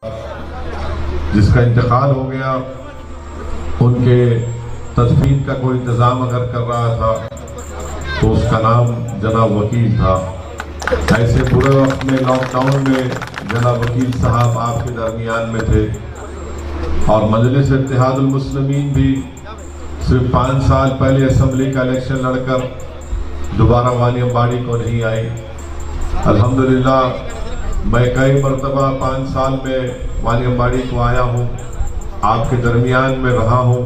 जिसका इंतकाल हो गया, उनके तदफीन का कोई इंतज़ाम अगर कर रहा था तो उसका नाम जनाब वकील था। ऐसे पूरे वक्त में लॉकडाउन में जनाब वकील साहब आपके दरमियान में थे और मजलिस इत्तेहादुल मुस्लिमीन भी सिर्फ 5 साल पहले असम्बली का इलेक्शन लड़कर दोबारा वानी अम्बाड़ी को नहीं आई। अल्हम्दुलिल्लाह मैं कई मरतबा 5 साल में वानी अम्बाड़ी को आया हूँ, आपके दरमियान में रहा हूँ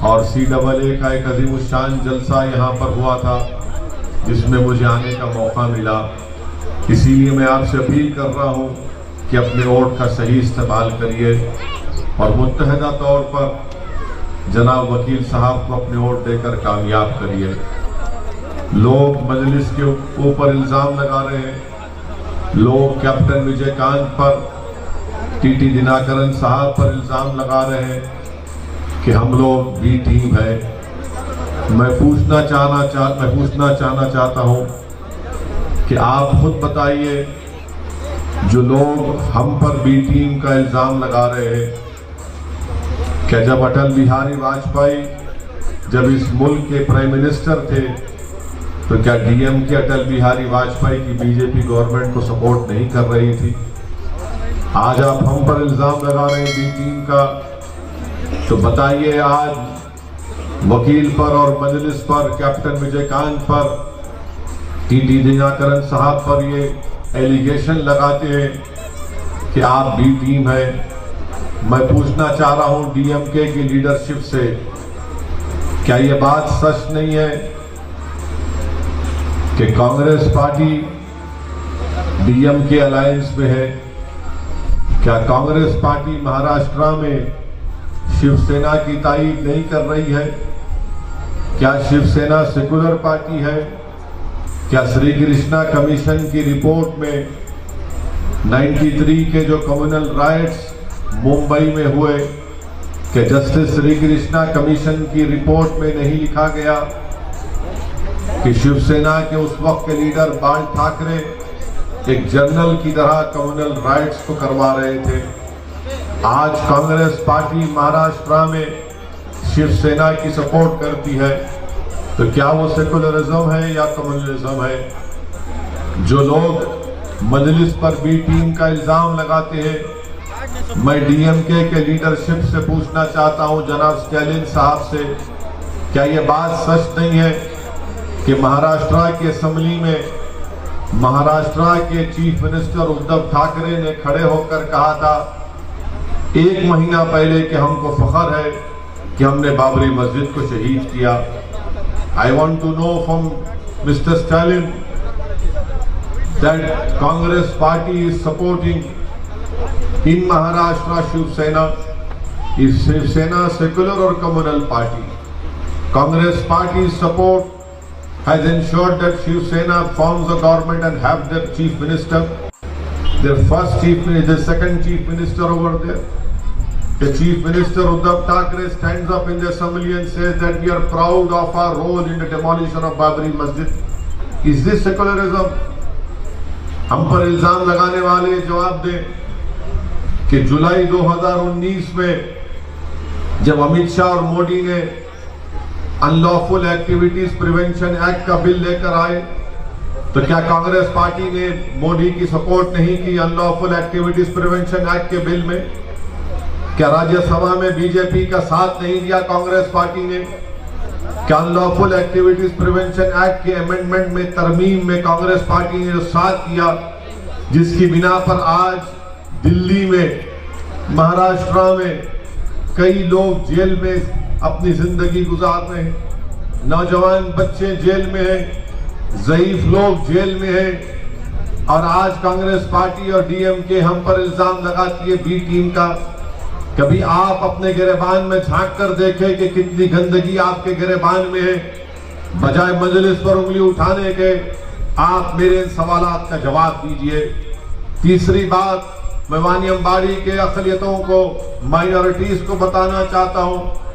और CAA का एक अज़ीमुश्शान जलसा यहाँ पर हुआ था जिसमें मुझे आने का मौका मिला। इसीलिए मैं आपसे अपील कर रहा हूँ कि अपने वोट का सही इस्तेमाल करिए और मुत्तहदा तौर पर जनाब वकील साहब को अपने वोट देकर कामयाब करिए। लोग मजलिस के ऊपर इल्ज़ाम लगा रहे हैं, लोग कैप्टन विजयकांत पर, TT दिनाकरन साहब पर इल्ज़ाम लगा रहे हैं कि हम लोग बी टीम है। मैं पूछना चाहना चाहता हूँ कि आप खुद बताइए, जो लोग हम पर बी टीम का इल्ज़ाम लगा रहे हैं, क्या जब अटल बिहारी वाजपेयी जब इस मुल्क के प्राइम मिनिस्टर थे तो क्या DMK अटल बिहारी वाजपेयी की BJP गवर्नमेंट को सपोर्ट नहीं कर रही थी? आज आप हम पर इल्ज़ाम लगा रहे हैं बी टीम का, तो बताइए आज वकील पर और मजलिस पर, कैप्टन विजयकांत पर, TT दिनाकरन साहब पर ये एलिगेशन लगाते हैं कि आप बी टीम है। मैं पूछना चाह रहा हूं DMK की लीडरशिप से, क्या ये बात सच नहीं है कि कांग्रेस पार्टी DMK अलायंस में है? क्या कांग्रेस पार्टी महाराष्ट्र में शिवसेना की ताईद नहीं कर रही है? क्या शिवसेना सेकुलर पार्टी है? क्या श्री कृष्णा कमीशन की रिपोर्ट में 93 के जो कम्युनल राइट्स मुंबई में हुए, कि जस्टिस श्री कृष्णा कमीशन की रिपोर्ट में नहीं लिखा गया कि शिवसेना के उस वक्त के लीडर बाल ठाकरे एक जनरल की तरह कम्युनल राइट्स को करवा रहे थे? आज कांग्रेस पार्टी महाराष्ट्र में शिवसेना की सपोर्ट करती है, तो क्या वो सेकुलरिज्म है या कम्युनलिज्म है? जो लोग मजलिस पर बी टीम का इल्जाम लगाते हैं, मैं DMK के लीडरशिप से पूछना चाहता हूं, जनाब स्टालिन साहब से, क्या ये बात सच नहीं है कि महाराष्ट्र की असेंबली में महाराष्ट्र के चीफ मिनिस्टर उद्धव ठाकरे ने खड़े होकर कहा था 1 महीना पहले कि हमको फख्र है कि हमने बाबरी मस्जिद को शहीद किया? I want to know from mister Stalin that Congress party is supporting in Maharashtra Shiv Sena. Is Shiv Sena secular और communal party? Congress party support has ensured that Shiv Sena forms a government and have their chief minister, their first chief minister, the second chief minister over there. The chief minister Uddhav Thackeray stands up in the assembly and says that we are proud of our role in the demolition of Babri Masjid. Is this secularism? हम पर इल्जाम लगाने वाले जवाब दें कि जुलाई 2019 में जब अमित शाह और मोदी ने अनलॉफुल एक्टिविटीज प्रिवेंशन एक्ट का बिल लेकर आए, तो क्या कांग्रेस पार्टी ने मोदी की सपोर्ट नहीं की अनलॉफुल एक्टिविटीज प्रिवेंशन एक्ट के बिल में? क्या राज्यसभा में BJP का साथ नहीं दिया कांग्रेस पार्टी ने? क्या अनलॉफुल एक्टिविटीज प्रिवेंशन एक्ट के अमेंडमेंट में, तरमीम में कांग्रेस पार्टी ने जो साथ किया, जिसकी बिना पर आज दिल्ली में, महाराष्ट्र में कई लोग जेल में अपनी जिंदगी गुजार रहे हैं, नौजवान बच्चे जेल में हैं, ज़ईफ लोग जेल में हैं, और आज कांग्रेस पार्टी और DMK हम पर इल्जाम लगाती है बी टीम का। कभी आप अपने गिरेबान में झांक कर देखें कि कितनी गंदगी आपके गिरेबान में है। बजाय मजलिस पर उंगली उठाने के आप मेरे इन सवालात का जवाब दीजिए। तीसरी बात, मैं वानी अम्बाड़ी के अक़लियतों को, माइनॉरिटीज को बताना चाहता हूं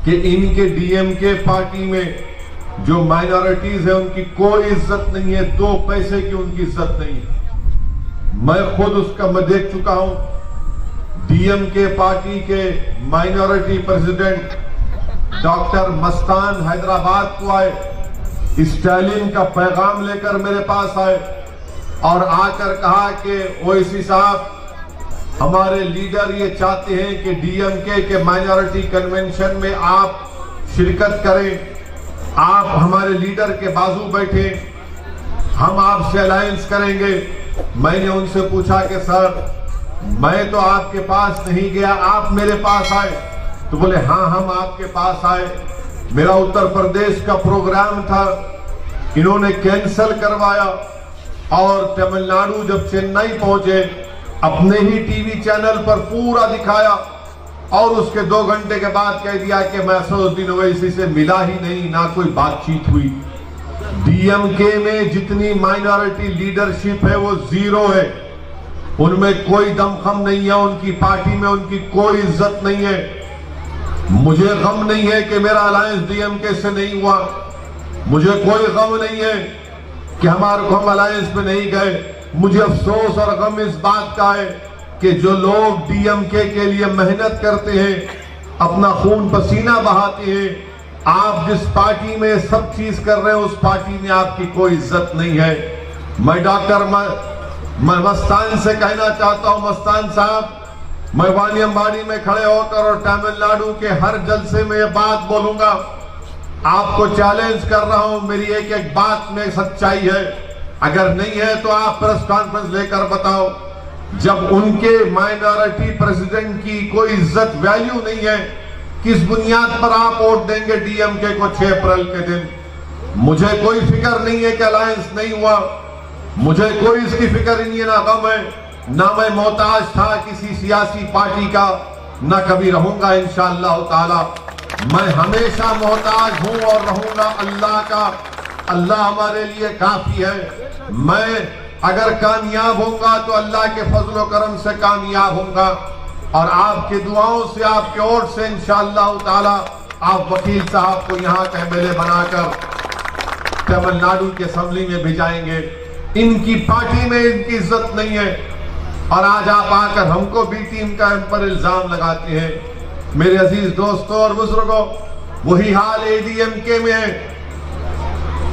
कि इनके DMK पार्टी में जो माइनॉरिटीज है उनकी कोई इज्जत नहीं है, 2 पैसे की उनकी इज्जत नहीं है। मैं खुद उसका मैं देख चुका हूं डीएमके पार्टी के minority president doctor Mastan Hyderabad को आए, स्टालिन का पैगाम लेकर मेरे पास आए और आकर कहा कि ओवैसी साहब, हमारे लीडर ये चाहते हैं कि डीएमके के माइनॉरिटी कन्वेंशन में आप शिरकत करें, आप हमारे लीडर के बाजू बैठे, हम आपसे अलायंस करेंगे। मैंने उनसे पूछा कि सर, मैं तो आपके पास नहीं गया, आप मेरे पास आए। तो बोले हाँ, हम आपके पास आए, मेरा उत्तर प्रदेश का प्रोग्राम था, इन्होंने कैंसिल करवाया और तमिलनाडु जब चेन्नई पहुंचे अपने ही टीवी चैनल पर पूरा दिखाया और उसके 2 घंटे के बाद कह दिया कि मैं असदुद्दीन ओवैसी से मिला ही नहीं, ना कोई बातचीत हुई। डीएमके में जितनी माइनॉरिटी लीडरशिप है वो जीरो है, उनमें कोई दमखम नहीं है, उनकी पार्टी में उनकी कोई इज्जत नहीं है। मुझे गम नहीं है कि मेरा अलायंस डीएमके से नहीं हुआ, मुझे कोई गम नहीं है कि हम अलायंस में नहीं गए। मुझे अफसोस और गम इस बात का है कि जो लोग डीएमके के लिए मेहनत करते हैं, अपना खून पसीना बहाते हैं, आप जिस पार्टी में सब चीज कर रहे हैं उस पार्टी में आपकी कोई इज्जत नहीं है। मैं डॉक्टर मस्तान से कहना चाहता हूं, मस्तान साहब, मैं वानियमबाड़ी में खड़े होकर और तमिलनाडु के हर जलसे में ये बात बोलूंगा, आपको चैलेंज कर रहा हूं, मेरी एक एक बात में सच्चाई है, अगर नहीं है तो आप प्रेस कॉन्फ्रेंस लेकर बताओ। जब उनके माइनॉरिटी प्रेसिडेंट की कोई इज्जत वैल्यू नहीं है, किस बुनियाद पर आप वोट देंगे डीएमके को 6 अप्रैल के दिन? मुझे कोई फिक्र नहीं है कि अलायंस नहीं हुआ, मुझे कोई इसकी फिक्र नहीं है, ना गम है, ना मैं मोहताज था किसी सियासी पार्टी का, ना कभी रहूंगा इंशाअल्लाह ताला। मैं हमेशा मोहताज हूं और रहूंगा अल्लाह का। अल्लाह हमारे लिए काफी है। मैं अगर कामयाब होऊंगा तो अल्लाह के फजल करम से कामयाब होऊंगा और आपकी दुआओं से, आपके वोट से इंशाअल्लाह ताला आप वकील साहब को यहाँ के एमएलए बनाकर तमिलनाडु की असेंबली में भेजाएंगे। इनकी पार्टी में इनकी इज्जत नहीं है और आज आप आकर हमको बी टीम का पर इल्जाम लगाते हैं। मेरे अजीज दोस्तों और बुजुर्गों, वही हाल एडीएमके में है।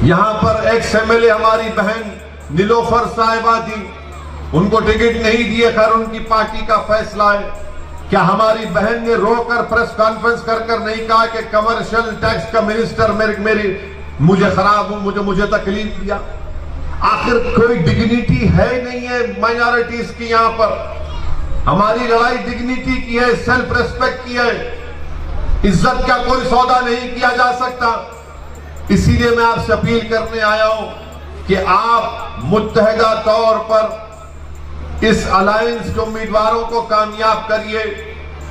यहां पर एक्स एमएलए हमारी बहन नीलोफर साहिबा थी, उनको टिकट नहीं दिए, खैर उनकी पार्टी का फैसला है। क्या हमारी बहन ने रोकर प्रेस कॉन्फ्रेंस कर नहीं कहा कि कमर्शियल टैक्स का मिनिस्टर मुझे खराब हूं, मुझे तकलीफ दिया? आखिर कोई डिग्निटी है नहीं है माइनॉरिटीज की? यहां पर हमारी लड़ाई डिग्निटी की है, सेल्फ रेस्पेक्ट की है, इज्जत का कोई सौदा नहीं किया जा सकता। इसीलिए मैं आपसे अपील करने आया हूं कि आप मुत्तहदा तौर पर इस अलायंस के उम्मीदवारों को कामयाब करिए।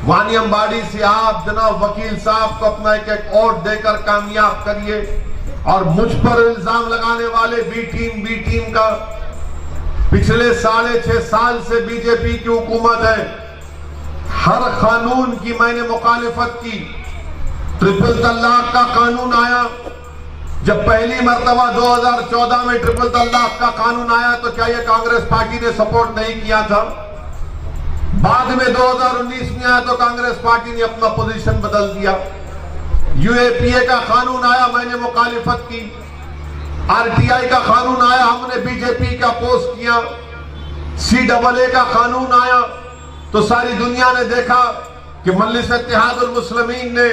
वानियमबाड़ी से आप जनाब वकील साहब को अपना एक वोट देकर कामयाब करिए और मुझ पर इल्जाम लगाने वाले बी टीम का, पिछले 6.5 साल से बीजेपी की हुकूमत है, हर कानून की मैंने मुखालिफत की। ट्रिपल तलाक का कानून आया, जब पहली मर्तबा 2014 में ट्रिपल तलाक का कानून आया तो क्या यह कांग्रेस पार्टी ने सपोर्ट नहीं किया था? बाद में 2019 में आया तो कांग्रेस पार्टी ने अपना पोजीशन बदल दिया। यूएपीए का कानून आया, मैंने मुखालिफत की। आरटीआई का कानून आया, हमने बीजेपी का अपोज किया। CAA का कानून आया तो सारी दुनिया ने देखा कि मजलिस इत्तेहादुल मुस्लिमीन ने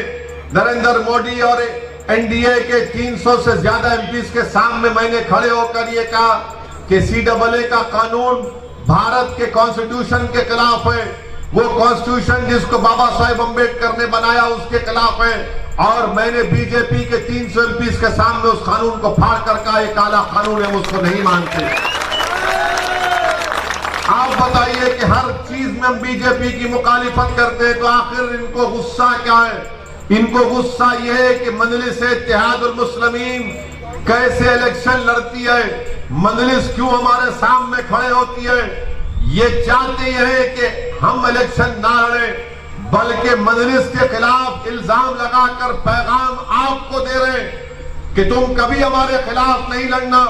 नरेंद्र मोदी और एनडीए के 300 से ज्यादा एमपीज के सामने मैंने खड़े होकर ये कहा कि CAA का कानून भारत के कॉन्स्टिट्यूशन के खिलाफ है, वो कॉन्स्टिट्यूशन जिसको बाबा साहेब अम्बेडकर ने बनाया उसके खिलाफ है, और मैंने बीजेपी के 300 एमपीज के सामने उस कानून को फाड़ कर कहा ये काला कानून है, उसको नहीं मानते। आप बताइए कि हर चीज में हम बीजेपी की मुखालिफत करते हैं तो आखिर इनको गुस्सा क्या है? इनको गुस्सा यह है कि मजलिस इत्तेहादुल मुस्लिमीन कैसे इलेक्शन लड़ती है, मजलिस क्यों हमारे सामने खड़े होती है। ये चाहते हैं कि हम इलेक्शन ना लड़े, बल्कि मजलिस के खिलाफ इल्जाम लगाकर पैगाम आपको दे रहे हैं कि तुम कभी हमारे खिलाफ नहीं लड़ना,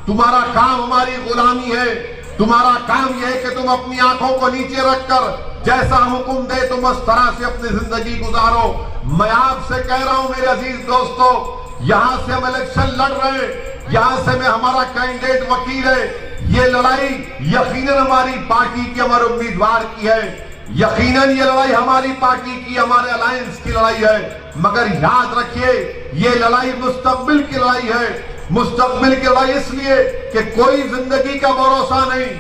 तुम्हारा काम हमारी गुलामी है, तुम्हारा काम यह है कि तुम अपनी आंखों को नीचे रखकर जैसा हुक्म दे तुम उस तरह से अपनी जिंदगी गुजारो। मैं आपसे कह रहा हूं मेरे अजीज दोस्तों, यहां से हम इलेक्शन लड़ रहे हैं, यहां से मैं हमारा कैंडिडेट वकील है। ये लड़ाई यकीनन हमारी पार्टी की, हमारे उम्मीदवार की है। यकीनन ये लड़ाई हमारी पार्टी की, हमारे अलायंस की लड़ाई है। मगर याद रखिए, ये लड़ाई मुस्तकबिल की लड़ाई है। मुस्तकबिल की लड़ाई इसलिए कि कोई जिंदगी का भरोसा नहीं,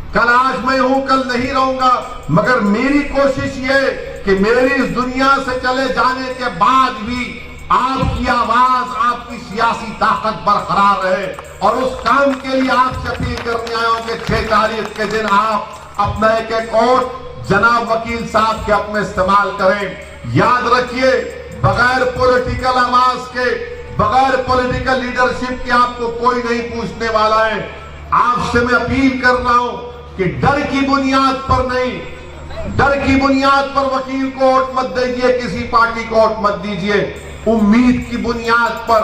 कल आज मैं हूं कल नहीं रहूंगा। मगर मेरी कोशिश ये कि मेरी इस दुनिया से चले जाने के बाद भी आपकी आवाज, आपकी सियासी ताकत बरकरार रहे। और उस काम के लिए आपसे अपील करने आया हूं कि 6 तारीख के दिन आप अपना एक वोट जनाब वकील साहब के अपने इस्तेमाल करें। याद रखिए, बगैर पॉलिटिकल आवाज के, बगैर पॉलिटिकल लीडरशिप के आपको कोई नहीं पूछने वाला है। आपसे मैं अपील कर रहा हूं कि डर की बुनियाद पर नहीं, डर की बुनियाद पर वकील को वोट मत दीजिए, किसी पार्टी को वोट मत दीजिए। उम्मीद की बुनियाद पर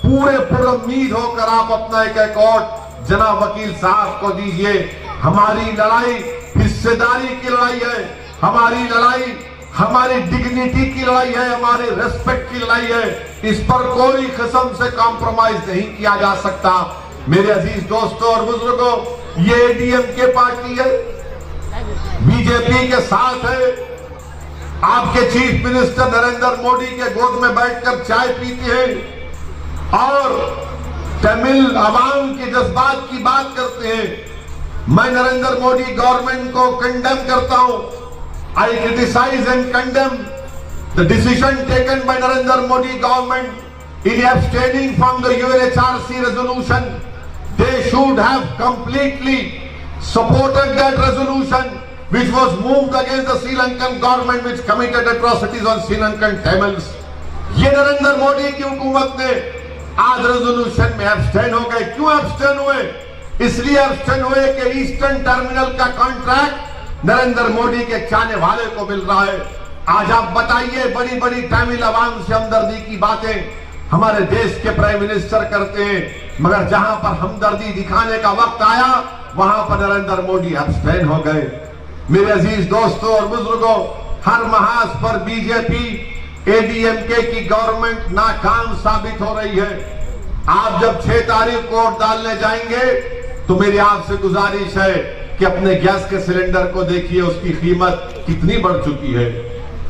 पूरे पुरुम्मीद होकर आप अपना एक वोट जनाब वकील साहब को दीजिए। हमारी लड़ाई हिस्सेदारी की लड़ाई है, हमारी लड़ाई हमारी डिग्निटी की लड़ाई है, हमारे रेस्पेक्ट की लड़ाई है। इस पर कोई किस्म से कॉम्प्रोमाइज नहीं किया जा सकता। मेरे अजीज दोस्तों और बुजुर्गों, ये एडीएमके पार्टी है, बीजेपी के साथ है। आपके चीफ मिनिस्टर नरेंद्र मोदी के गोद में बैठकर चाय पीते हैं और तमिल आवाम के जज्बात की बात करते हैं। मैं नरेंद्र मोदी गवर्नमेंट को कंडेम करता हूं। I criticise and condemn the decision taken by Narendra Modi government in abstaining from the UNHRC resolution. They should have completely supported that resolution which was moved against the Sri Lankan government which committed atrocities on Sri Lankan Tamils. ये नरेंद्र मोदी की हुकूमत ने आज resolution में abstain हो गए। क्यों abstain हुए? इसलिए एब्सटेन हुए कि ईस्टर्न टर्मिनल का कॉन्ट्रैक्ट नरेंद्र मोदी के चाहने वाले को मिल रहा है। आज आप बताइए, बड़ी बड़ी तमिल आवाम से हमदर्दी की बातें हमारे देश के प्राइम मिनिस्टर करते हैं, मगर जहां पर हमदर्दी दिखाने का वक्त आया वहां पर नरेंद्र मोदी एब्सटेन हो गए। मेरे अजीज दोस्तों और बुजुर्गों, हर महाज पर बीजेपी एडीएमके की गवर्नमेंट नाकाम साबित हो रही है। आप जब 6 तारीख को वोट डालने जाएंगे तो मेरी आपसे गुजारिश है कि अपने गैस के सिलेंडर को देखिए, उसकी कीमत कितनी बढ़ चुकी है।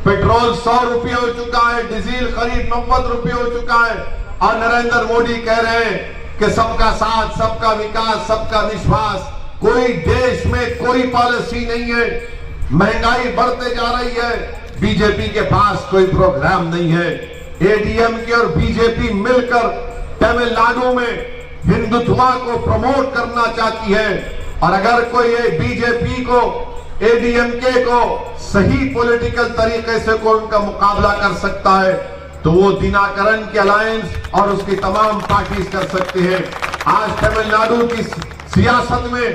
पेट्रोल 100 रुपये हो चुका है, डीजल करीब 90 रुपये हो चुका है। और नरेंद्र मोदी कह रहे हैं कि सबका साथ, सबका विकास, सबका विश्वास। कोई देश में कोई पॉलिसी नहीं है, महंगाई बढ़ते जा रही है, बीजेपी के पास कोई प्रोग्राम नहीं है। एडीएमके और बीजेपी मिलकर तमिलनाडु में हिंदुत्व को प्रमोट करना चाहती है। और अगर कोई बीजेपी को, एडीएमके को सही पॉलिटिकल तरीके से कोई उनका मुकाबला कर सकता है तो वो दिनाकरन की अलायंस और उसकी तमाम पार्टीज कर सकते हैं। आज तमिलनाडु की सियासत में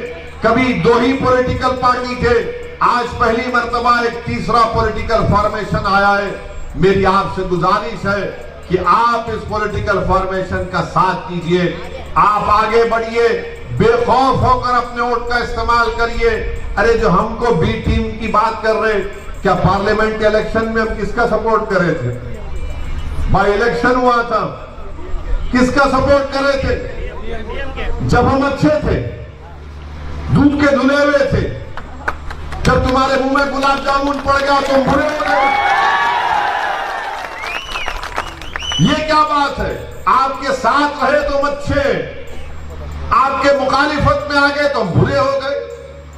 कभी 2 ही पॉलिटिकल पार्टी थे, आज पहली मर्तबा एक तीसरा पॉलिटिकल फॉर्मेशन आया है। मेरी आपसे गुजारिश है कि आप इस पॉलिटिकल फॉर्मेशन का साथ कीजिए, आप आगे बढ़िए, बेखौफ होकर अपने वोट का इस्तेमाल करिए। अरे जो हमको बी टीम की बात कर रहे, क्या पार्लियामेंट इलेक्शन में हम किसका सपोर्ट कर रहे थे? बाई इलेक्शन हुआ था, किसका सपोर्ट कर रहे थे? जब हम अच्छे थे, दूध के धुले हुए थे। जब तुम्हारे मुंह में गुलाब जामुन पड़ गया तो बुरे हो गए। ये क्या बात है? आपके साथ रहे तो अच्छे, आपके मुखालिफत में आ गए तो बुरे हो गए।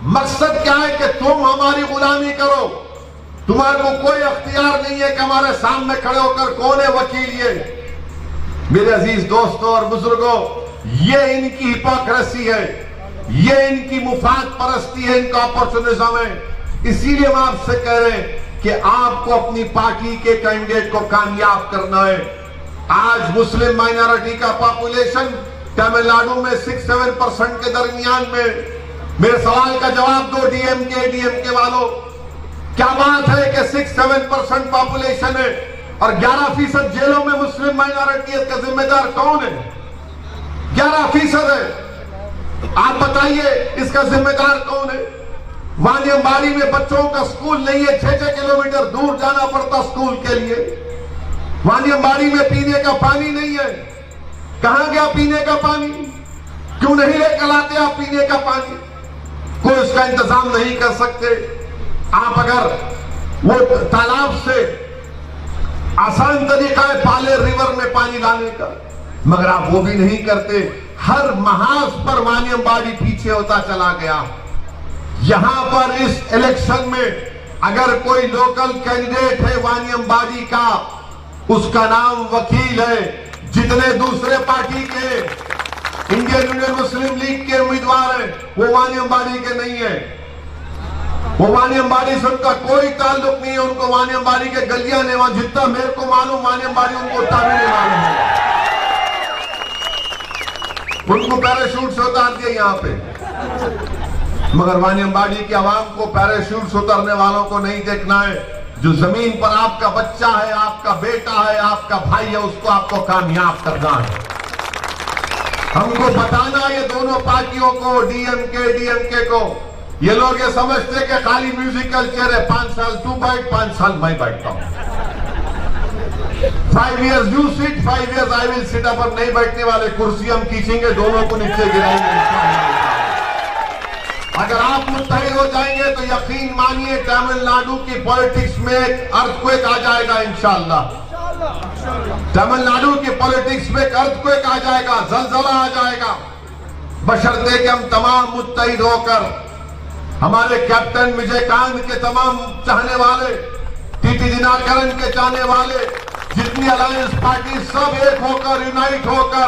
मकसद क्या है कि तुम हमारी गुलामी करो। तुम्हारे को कोई अख्तियार नहीं है कि हमारे सामने खड़े होकर कौन है वकील। ये मेरे अजीज दोस्तों और बुजुर्गों, ये इनकी हिपोक्रेसी है, ये इनकी मुफाद परस्ती है, इनका अपॉर्चुनिज्म है। इसीलिए हम आपसे कह रहे हैं कि आपको अपनी पार्टी के कैंडिडेट को कामयाब करना है। आज मुस्लिम माइनॉरिटी का पॉपुलेशन तमिलनाडु में 6-7% के दरमियान में। मेरे सवाल का जवाब दो डीएमके वालों, क्या बात है कि 6-7% पॉपुलेशन है और 11% जेलों में मुस्लिम माइनॉरिटी है? इसका जिम्मेदार कौन है? 11% है। आप बताइए इसका जिम्मेदार कौन है? वानियम्बाड़ी में बच्चों का स्कूल नहीं है, 6-6 किलोमीटर दूर जाना पड़ता स्कूल के लिए। वानियम्बाड़ी में पीने का पानी नहीं है। कहां गया पीने का पानी? क्यों नहीं लेकर आते आप पीने का पानी? कोई उसका इंतजाम नहीं कर सकते। आप अगर वो तालाब से आसान तरीका है पाले रिवर में पानी लाने का, मगर आप वो भी नहीं करते। हर महाज पर वानियम्बाड़ी पीछे होता चला गया। यहां पर इस इलेक्शन में अगर कोई लोकल कैंडिडेट है वानियम्बाड़ी का, उसका नाम वकील है। जितने दूसरे पार्टी के इंडियन यूनियन मुस्लिम लीग के उम्मीदवार हैं, वो वानियम्बाड़ी के नहीं है। वो वानियम्बाड़ी से उनका कोई ताल्लुक नहीं है। उनको वानियम्बाड़ी के गलियां ने, वहां जितना मेरे को मालूम वानियम्बाड़ी उनको उतना भी नहीं मालूम है। उनको पैराशूट से उतार दिया यहां पे, मगर वानियम्बाड़ी की आवाम को पैराशूट से उतरने वालों को नहीं देखना है। जो जमीन पर आपका बच्चा है, आपका बेटा है, आपका भाई है, उसको आपको कामयाब करना है। हमको बताना ये दोनों पार्टियों को, डीएमके को, ये लोग ये समझते कि खाली म्यूजिकल चेयर है, 5 साल तू बैठ, 5 साल मैं बैठता हूं, 5 years you sit, 5 years I will sit। पर नहीं बैठने वाले, कुर्सी हम खींचेंगे, दोनों को नीचे गिराएंगे। अगर आप मुत्तहिद हो जाएंगे तो यकीन मानिए तमिलनाडु की पॉलिटिक्स में एक अर्थक्वेक आ जाएगा इंशाअल्लाह। तमिलनाडु की पॉलिटिक्स में एक अर्थक्वेक आ जाएगा, जलजला आ जाएगा, बशर्ते कि हम तमाम मुत्तहिद होकर, हमारे कैप्टन विजयकांत के तमाम चाहने वाले, टीटी दिनाकरन के चाहने वाले, जितनी अलायंस पार्टी सब एक होकर, यूनाइट होकर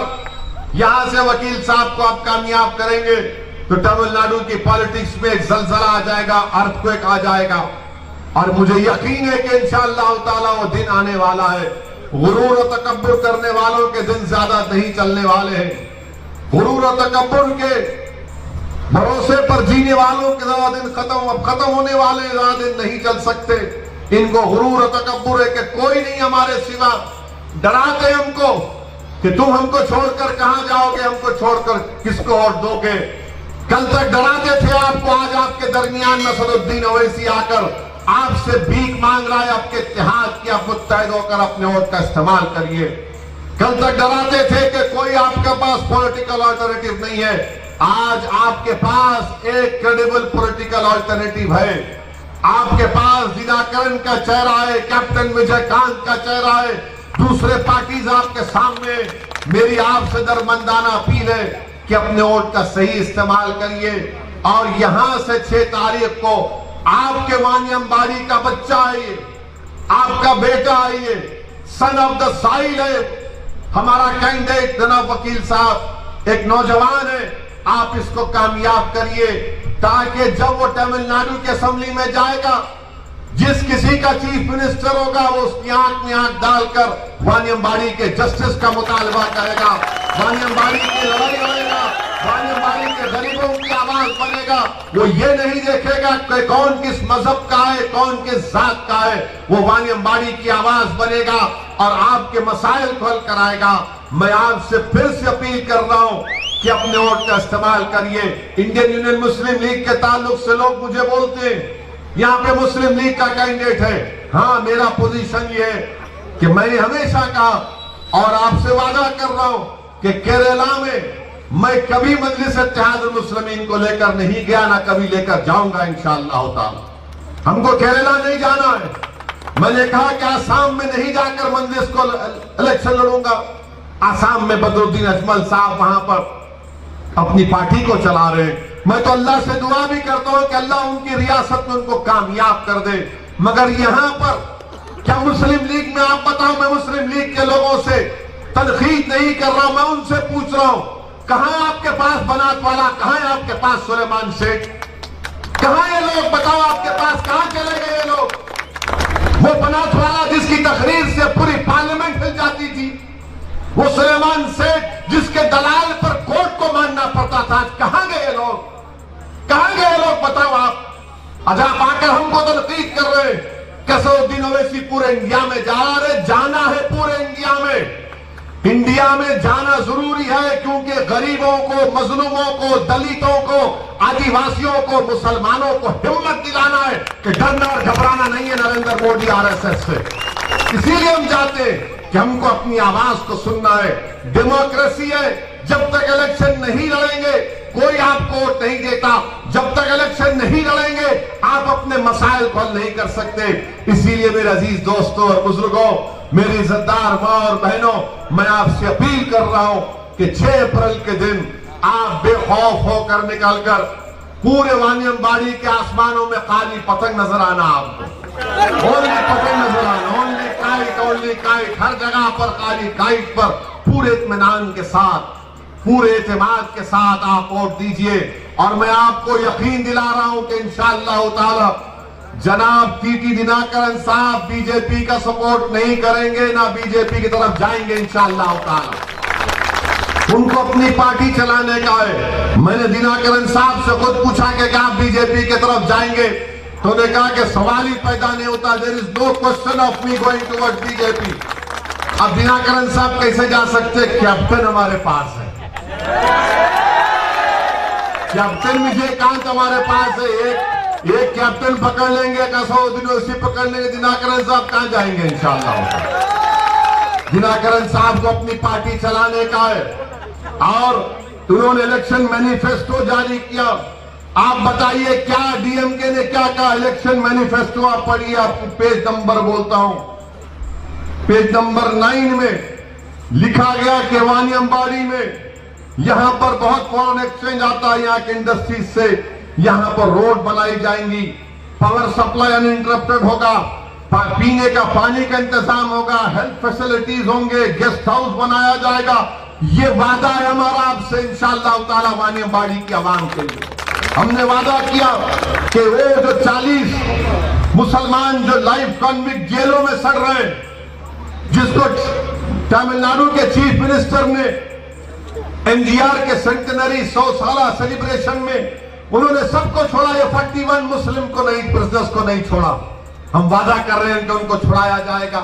यहां से वकील साहब को आप कामयाब करेंगे तो तमिलनाडु की पॉलिटिक्स में एक जलजला आ जाएगा, अर्थक्वेक आ जाएगा। और मुझे यकीन है कि इंशाअल्लाह ताला वो दिन आने वाला है। गुरूर और तकब्बुर करने वालों के दिन ज्यादा नहीं चलने वाले हैं। गुरूर और तकब्बुर के भरोसे पर जीने वालों के ज्यादा दिन खत्म होने वाले ज्यादा दिन नहीं चल सकते। इनको गुरूर और तकब्बुर है कि कोई नहीं हमारे सिवा। डराते हमको कि तुम हमको छोड़कर कहां जाओगे, हमको छोड़कर किसको वोट दोगे। कल तक डराते थे आपको, आज आपके दरमियान नसरुद्दीन ओवैसी आकर आपसे भीख मांग रहा है आपके इत्तेहाद की, आप मुत्तहिद होकर अपने वोट का इस्तेमाल करिए। कल तक डराते थे कि कोई आपके पास पॉलिटिकल अल्टरनेटिव नहीं है, आज आपके पास एक क्रेडिबल पॉलिटिकल अल्टरनेटिव है। आपके पास दिनाकरन का चेहरा है, कैप्टन विजयकांत का चेहरा है, दूसरे पार्टीज आपके सामने। मेरी आपसे दरमंदाना अपील है कि अपने वोट का सही इस्तेमाल करिए। और यहां से 6 तारीख को आपके वानियम्बाड़ी का बच्चा है, ये आपका बेटा है, ये सन ऑफ द साइल है, हमारा कैंडिडेट जनाब वकील साहब एक नौजवान है। आप इसको कामयाब करिए ताकि जब वो तमिलनाडु की असेंबली में जाएगा, जिस किसी का चीफ मिनिस्टर होगा वो उसकी आंख में आंख डालकर वानियम्बाड़ी के जस्टिस का मुतालबा करेगा, वानियम्बाड़ी की लड़ाई लड़ेगा, वानियम्बाड़ी के गरीबों की आवाज बनेगा। वो ये नहीं देखेगा कि कौन किस मजहब का है, कौन किस जात का है, वो वानियम्बाड़ी की आवाज बनेगा और आपके मसाइल को हल कराएगा। मैं आपसे फिर से अपील कर रहा हूं कि अपने वोट का इस्तेमाल करिए। इंडियन यूनियन मुस्लिम लीग के ताल्लुक से लोग मुझे बोलते हैं यहाँ पे मुस्लिम लीग का कैंडिडेट है। हाँ, मेरा पोजीशन ये है कि मैंने हमेशा कहा और आपसे वादा कर रहा हूं कि केरला में मैं कभी मजलिस इत्तेहादुल मुस्लिमीन को लेकर नहीं गया, ना कभी लेकर जाऊंगा इंशाअल्लाह ताला। हमको केरला नहीं जाना है। मैंने कहा कि आसाम में नहीं जाकर मजलिस को इलेक्शन लड़ूंगा। आसाम में बदरुद्दीन अजमल साहब वहां पर अपनी पार्टी को चला रहे हैं। मैं तो अल्लाह से दुआ भी करता हूं कि अल्लाह उनकी रियासत में उनको कामयाब कर दे। मगर यहां पर क्या मुस्लिम लीग में, आप बताओ, मैं मुस्लिम लीग के लोगों से तनकीद नहीं कर रहा हूं, मैं उनसे पूछ रहा हूं कहां है आपके पास बनात वाला, कहां है आपके पास सुलेमान शेख, कहां ये लोग बताओ आपके पास, कहां चले गए ये लोग? वो बनात वाला जिसकी तकरीर से पूरी पार्लियामेंट हिल जाती थी, वो सुलेमान शेख जिसके दलाल पर कोर्ट को मानना पड़ता था, कहां गए लोग? कहां गए लोग बताओ आप? आज आप आकर हमको तनकीद कर रहे हैं। कसरुद्दीन ओवैसी पूरे इंडिया में जा रहे, जाना है पूरे इंडिया में। इंडिया में जाना जरूरी है, क्योंकि गरीबों को, मजलूमों को, दलितों को, आदिवासियों को, मुसलमानों को हिम्मत दिलाना है कि डरना और घबराना नहीं है नरेंद्र मोदी आरएसएस से। इसीलिए हम चाहते हैं कि हमको अपनी आवाज को सुनना है। डेमोक्रेसी है, जब तक इलेक्शन नहीं लड़ेंगे कोई आपको वोट नहीं देता। जब तक इलेक्शन नहीं लड़ेंगे आप अपने मसाइल को हल नहीं कर सकते। इसीलिए मेरे अजीज दोस्तों और बुजुर्गों, मेरी इज्जतदार मां और बहनों, मैं आपसे अपील कर रहा हूं कि 6 अप्रैल के दिन आप बेखौफ होकर निकलकर पूरे वानियमबाड़ी के आसमानों में काली पतंग नजर आना, आपको ओनली पतंग नजर आना, ओनली काइट, हर जगह पर काली काइट पर पूरे इत्मीनान के साथ, पूरे एतमाद के साथ आप वोट दीजिए। और मैं आपको यकीन दिला रहा हूं कि इंशाअल्लाह ताला जनाब टीटी दिनाकरन साहब बीजेपी का सपोर्ट नहीं करेंगे, ना बीजेपी की तरफ जाएंगे इंशाअल्लाह ताला। उनको अपनी पार्टी चलाने का है। मैंने दिनाकरन साहब से खुद पूछा कि क्या आप बीजेपी की तरफ जाएंगे, तो उन्होंने कहा कि सवाल ही पैदा नहीं होता, there is no question of me going towards BJP. अब दिनाकरन साहब कैसे जा सकते? कैप्टन हमारे पास है, कैप्टन विजयकांत हमारे पास है। एक कैप्टन पकड़ लेंगे, कसौदीन यूनिवर्सिटी पकड़ लेंगे, दिनाकरन साहब कहां जाएंगे इंशाअल्लाह। दिनाकरन साहब को अपनी पार्टी चलाने का है और उन्होंने इलेक्शन मैनिफेस्टो जारी किया। आप बताइए क्या डीएमके ने क्या कहा इलेक्शन मैनिफेस्टो? आप पढ़िए, आपको पेज नंबर बोलता हूं, पेज नंबर 9 में लिखा गया कि वानियमबाड़ी में यहां पर बहुत फॉरेन एक्सचेंज आता है, यहां के इंडस्ट्रीज से, यहां पर रोड बनाई जाएंगी, पावर सप्लाई अनइंटरप्टेड होगा, पीने का पानी का इंतजाम होगा, हेल्थ फैसिलिटीज होंगे, गेस्ट हाउस बनाया जाएगा। ये वादा है हमारा आपसे इंशाअल्लाह ताला वानियमबाड़ी की आवाम के लिए। हमने वादा किया कि वो जो 40 मुसलमान जो लाइफ कॉन्विक्ट जेलों में सड़ रहे हैं, जिसको तमिलनाडु के चीफ मिनिस्टर ने एनजीआर के सेंटेनरी 100 साला सेलिब्रेशन में उन्होंने सबको छोड़ा, ये 41 मुस्लिम को नहीं, प्रिजनर्स को नहीं छोड़ा। हम वादा कर रहे हैं कि उनको छुड़ाया जाएगा।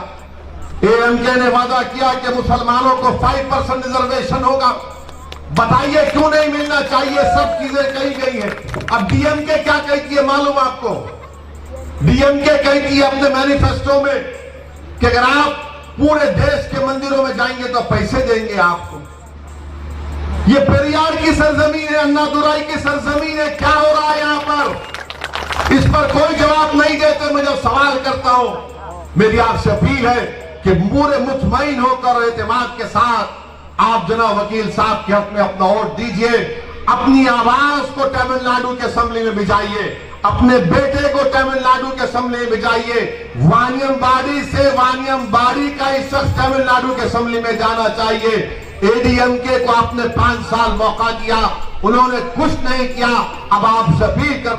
एएमके ने वादा किया कि मुसलमानों को 5% रिजर्वेशन होगा। बताइए क्यों नहीं मिलना चाहिए? सब चीजें कही गई है। अब डीएमके क्या कहती है मालूम आपको? डीएमके कहती है अपने मैनिफेस्टो में कि अगर आप पूरे देश के मंदिरों में जाएंगे तो पैसे देंगे आपको। ये पेरियार की सरजमीन है, अन्नादुराई की सरजमीन है, क्या हो रहा है यहां पर? इस पर कोई जवाब नहीं देते। मैं जब सवाल करता हूं, मेरी आपसे अपील है कि पूरे मुतमईन होकर एतमाद के साथ आप जनाब वकील साहब के हक में अपना वोट दीजिए। अपनी आवाज को तमिलनाडु के असेंबली में भिजाइए, अपने बेटे को तमिलनाडु के असेंबली में भिजाइए। वानियमबाड़ी से वानियमबाड़ी का इस शख्स तमिलनाडु के असेंबली में जाना चाहिए। एडीएमके को आपने 5 साल मौका दिया, उन्होंने कुछ नहीं किया। अब आप अपील कर